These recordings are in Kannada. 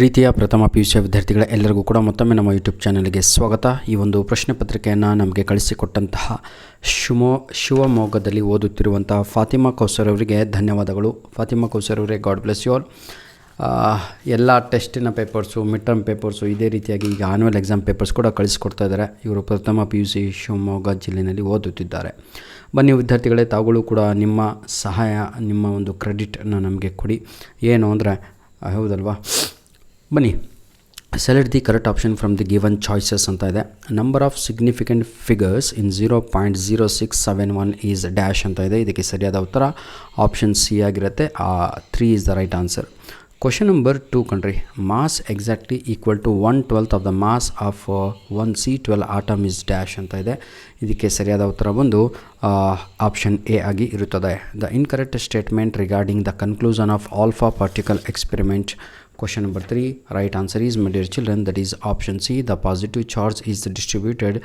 ಪ್ರೀತಿಯ ಪ್ರಥಮ PUC ವಿದ್ಯಾರ್ಥಿಗಳ ಎಲ್ಲರಿಗೂ ಕೂಡ ಮತ್ತೊಮ್ಮೆ ನಮ್ಮ ಯೂಟ್ಯೂಬ್ ಚಾನಲ್ಗೆ ಸ್ವಾಗತ. ಈ ಒಂದು ಪ್ರಶ್ನೆ ಪತ್ರಿಕೆಯನ್ನು ನಮಗೆ ಕಳಿಸಿಕೊಟ್ಟಂತಹ ಶಿವಮೊಗ್ಗದಲ್ಲಿ ಓದುತ್ತಿರುವಂತಹ ಫಾತಿಮಾ ಕೌಸರ್ ಅವರಿಗೆ ಧನ್ಯವಾದಗಳು. ಫಾತಿಮಾ ಕೌಸರ್ ಅವರೇ, ಗಾಡ್ ಬ್ಲೆಸ್ ಯು ಆಲ್. ಎಲ್ಲ ಟೆಸ್ಟಿನ ಪೇಪರ್ಸು, ಮಿಡ್ ಟರ್ಮ್ ಪೇಪರ್ಸು, ಇದೇ ರೀತಿಯಾಗಿ ಈಗ ಆನ್ಯುವಲ್ ಎಕ್ಸಾಮ್ ಪೇಪರ್ಸ್ ಕೂಡ ಕಳಿಸ್ಕೊಡ್ತಾ ಇದ್ದಾರೆ. ಇವರು ಪ್ರಥಮ PUC ಶಿವಮೊಗ್ಗ ಜಿಲ್ಲೆಯಲ್ಲಿ ಓದುತ್ತಿದ್ದಾರೆ. ಬನ್ನಿ ವಿದ್ಯಾರ್ಥಿಗಳೇ, ತಾವುಗಳು ಕೂಡ ನಿಮ್ಮ ಸಹಾಯ, ನಿಮ್ಮ ಒಂದು ಕ್ರೆಡಿಟನ್ನು ನಮಗೆ ಕೊಡಿ. ಏನು ಅಂದರೆ, ಹೌದಲ್ವಾ, ಬನ್ನಿ. Select the correct option from the given choices ಅಂತ ಇದೆ. Number of significant figures in 0.0671 is dash ಅಂತ ಇದೆ. ಇದಕ್ಕೆ ಸರಿಯಾದ ಉತ್ತರ ಆಪ್ಷನ್ ಸಿ ಆಗಿರುತ್ತೆ. 3 is the right answer. Question number 2 ಕಣ್ರಿ. Mass exactly equal to 1/12 of the mass of 1 C12 atom is dash ಅಂತ ಇದೆ. ಇದಕ್ಕೆ ಸರಿಯಾದ ಉತ್ತರ ಬಂದು ಆಪ್ಷನ್ ಎ ಆಗಿ ಇರುತ್ತದೆ. The incorrect statement regarding the conclusion of alpha particle experiment. Question number 3, right answer is, my dear children, that is option C. The positive charge is distributed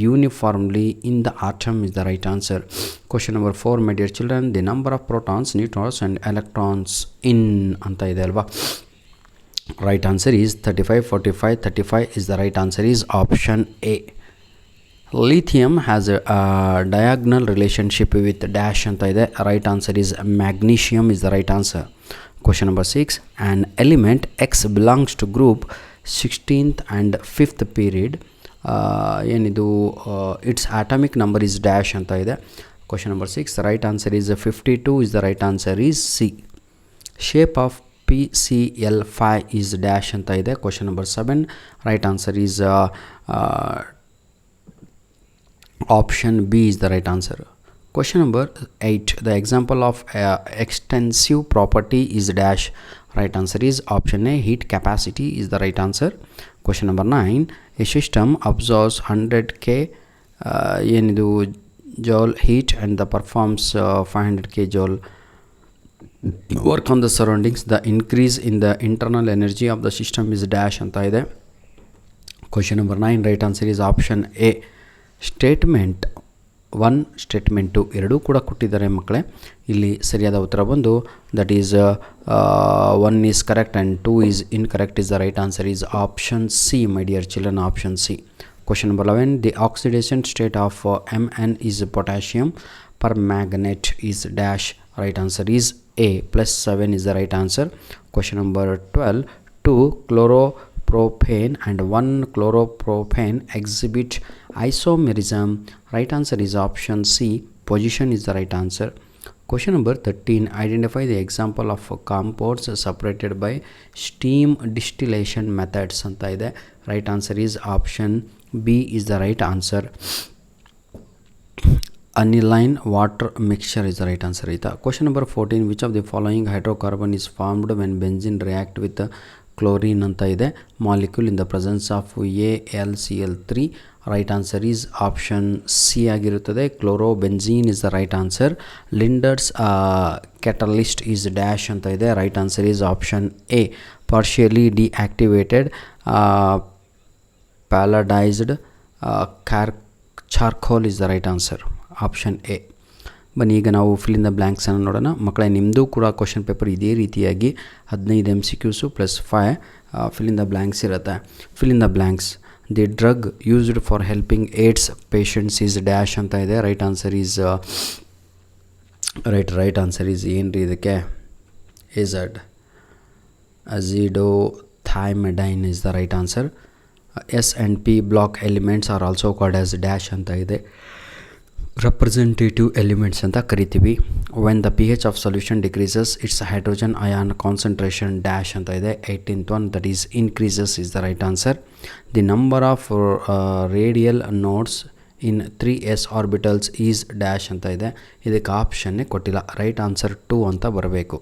uniformly in the atom is the right answer. Question number 4, my dear children, the number of protons, neutrons and electrons in anta ide alva. Right answer is 35, 45, 35 is the right answer is option A. Lithium has a diagonal relationship with dash anta ide. Right answer is magnesium is the right answer. Question number 6, an element X belongs to group 16th and 5th period. ಏನಿದು its atomic number is dash ಅಂತ ಇದೆ. Question number 6, the right answer is 52 is the right answer is C. Shape of PCl5 is dash ಅಂತ ಇದೆ. Question number 7, right answer is option B is the right answer. Question number 8, the example of extensive property is dash. Right answer is option A, heat capacity is the right answer. Question number 9, a system absorbs 100k ಏನಿದು joule heat and the performs 500k joule work on the surroundings. The increase in the internal energy of the system is dash ಅಂತ ಇದೆ. Question number 9, right answer is option A. Statement 1, statement 2 ಎರಡೂ ಕೂಡ ಕೊಟ್ಟಿದ್ದಾರೆ ಮಕ್ಕಳೇ. ಇಲ್ಲಿ ಸರಿಯಾದ ಉತ್ತರ ಬಂದು that is 1 is correct and 2 is incorrect is the right answer is option C, my dear children, option C. Question number 11, the oxidation state of Mn is potassium per magnet is dash. Right answer is A, +7 is the right answer. Question number 12, 2 chloropropane and 1 chloropropane exhibit isomerism. Right answer is option C, position is the right answer. Question number 13, identify the example of compounds separated by steam distillation methods anta ide. Right answer is option B is the right answer. Aniline water mixture is the right answer aita. Question number 14, which of the following hydrocarbon is formed when benzene react with chlorine anta ide molecule in the presence of AlCl3. Right answer is option C ಆಗಿರುತ್ತದೆ. chlorobenzene is the right answer. Linder's catalyst is dash ಅಂತ ಇದೆ. Right answer is option A, partially deactivated palladized charcoal is the right answer, option A. ಬನ್ನಿ ಈಗ ನಾವು ಫಿಲ್ ಇನ್ ದ ಬ್ಲ್ಯಾಂಕ್ಸನ್ನು ನೋಡೋಣ. ಮಕ್ಕಳೇ, ನಿಮ್ಮದು ಕೂಡ ಕ್ವಶನ್ ಪೇಪರ್ ಇದೇ ರೀತಿಯಾಗಿ 15 MCQs +5 fill in the blanks ಇರುತ್ತೆ. Fill in the blanks. The drug used for helping AIDS patients is dash ಅಂತ ಇದೆ. Right answer is right answer is ಏನ್ರಿ ಇದಕ್ಕೆ, A Z azidothymidine is the right answer. S and P block elements are also called as dash ಅಂತ ಇದೆ. ರೆಪ್ರೆಸೆಂಟೇಟಿವ್ ಎಲಿಮೆಂಟ್ಸ್ ಅಂತ ಕರಿತೀವಿ. When the pH of solution decreases its hydrogen ion concentration dash ಅಂತ ಇದೆ. 18th one, that is increases is the right answer. The number of radial notes in 3s orbitals is dash ಅಂತ ಇದೆ. ಇದಕ್ಕೆ ಆಪ್ಷನ್ನೇ ಕೊಟ್ಟಿಲ್ಲ. ರೈಟ್ ಆನ್ಸರ್ 2 ಅಂತ ಬರಬೇಕು.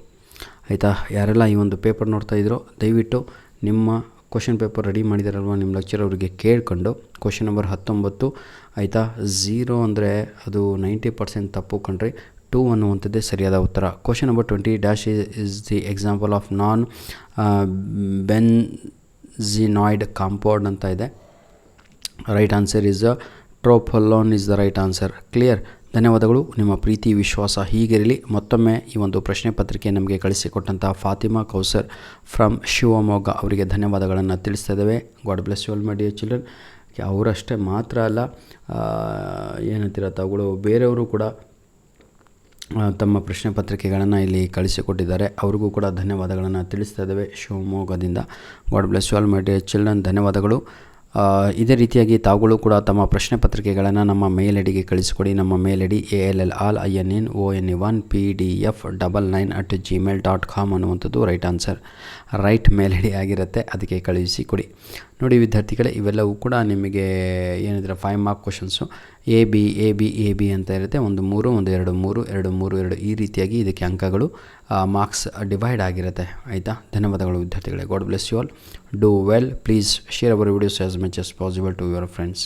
ಆಯಿತಾ? ಯಾರೆಲ್ಲ ಈ ಒಂದು ಪೇಪರ್ ನೋಡ್ತಾ ಇದ್ರೋ ದಯವಿಟ್ಟು ನಿಮ್ಮ ಕ್ವಶನ್ ಪೇಪರ್ ರೆಡಿ ಮಾಡಿದಾರಲ್ವ ನಿಮ್ಮ ಲೆಕ್ಚರ್ ಅವರಿಗೆ ಕೇಳಿಕೊಂಡು ಕ್ವಶನ್ ನಂಬರ್ 19, ಆಯಿತಾ, 0 ಅಂದರೆ ಅದು 90% ತಪ್ಪು ಕಣ್ರಿ. 2 ಅನ್ನುವಂಥದ್ದೇ ಸರಿಯಾದ ಉತ್ತರ. Question number 20, dash is the example of non benzenoid compound ಅಂತ ಇದೆ. Right answer is tropolone is the right answer. Clear? ಧನ್ಯವಾದಗಳು. ನಿಮ್ಮ ಪ್ರೀತಿ ವಿಶ್ವಾಸ ಹೀಗಿರಲಿ. ಮತ್ತೊಮ್ಮೆ ಈ ಒಂದು ಪ್ರಶ್ನೆ ಪತ್ರಿಕೆ ನಮಗೆ ಕಳಿಸಿಕೊಟ್ಟಂಥ ಫಾತಿಮಾ ಕೌಸರ್ ಫ್ರಮ್ ಶಿವಮೊಗ್ಗ ಅವರಿಗೆ ಧನ್ಯವಾದಗಳನ್ನು ತಿಳಿಸ್ತಾ ಇದ್ದೇವೆ. God bless you all my dear children. ಅವರಷ್ಟೇ ಮಾತ್ರ ಅಲ್ಲ, ಏನಂತೀರ ತಾವುಗಳು ಬೇರೆಯವರು ಕೂಡ ತಮ್ಮ ಪ್ರಶ್ನೆ ಪತ್ರಿಕೆಗಳನ್ನು ಇಲ್ಲಿ ಕಳಿಸಿಕೊಟ್ಟಿದ್ದಾರೆ. ಅವ್ರಿಗೂ ಕೂಡ ಧನ್ಯವಾದಗಳನ್ನು ತಿಳಿಸ್ತಾ ಇದ್ದೇವೆ ಶಿವಮೊಗ್ಗದಿಂದ. God bless you all my dear children. ಧನ್ಯವಾದಗಳು. ಇದೇ ರೀತಿಯಾಗಿ ತಾವುಗಳು ಕೂಡ ತಮ್ಮ ಪ್ರಶ್ನೆ ಪತ್ರಿಕೆಗಳನ್ನು ನಮ್ಮ ಮೇಲ್ ಐಡಿಗೆ ಕಳಿಸಿಕೊಡಿ. ನಮ್ಮ ಮೇಲ್ ಐಡಿ ALLINONE1PDF99@gmail.com ಅನ್ನುವಂಥದ್ದು ರೈಟ್ ಮೇಲ್ ಐಡಿ ಆಗಿರುತ್ತೆ, ಅದಕ್ಕೆ ಕಳುಹಿಸಿಕೊಡಿ. ನೋಡಿ ವಿದ್ಯಾರ್ಥಿಗಳೇ, ಇವೆಲ್ಲವೂ ಕೂಡ ನಿಮಗೆ ಏನಿದ್ರೆ 5 ಮಾರ್ಕ್ ಕ್ವಶನ್ಸು ಎ ಬಿ ಅಂತ ಇರುತ್ತೆ. 1 3 1 2 3 2 3 2 ಈ ರೀತಿಯಾಗಿ ಇದಕ್ಕೆ ಅಂಕಗಳು ಮಾರ್ಕ್ಸ್ ಡಿವೈಡ್ ಆಗಿರುತ್ತೆ. ಆಯಿತಾ? ಧನ್ಯವಾದಗಳು ವಿದ್ಯಾರ್ಥಿಗಳೇ. God bless you all. Do well. Please share our videos as much as possible to your friends.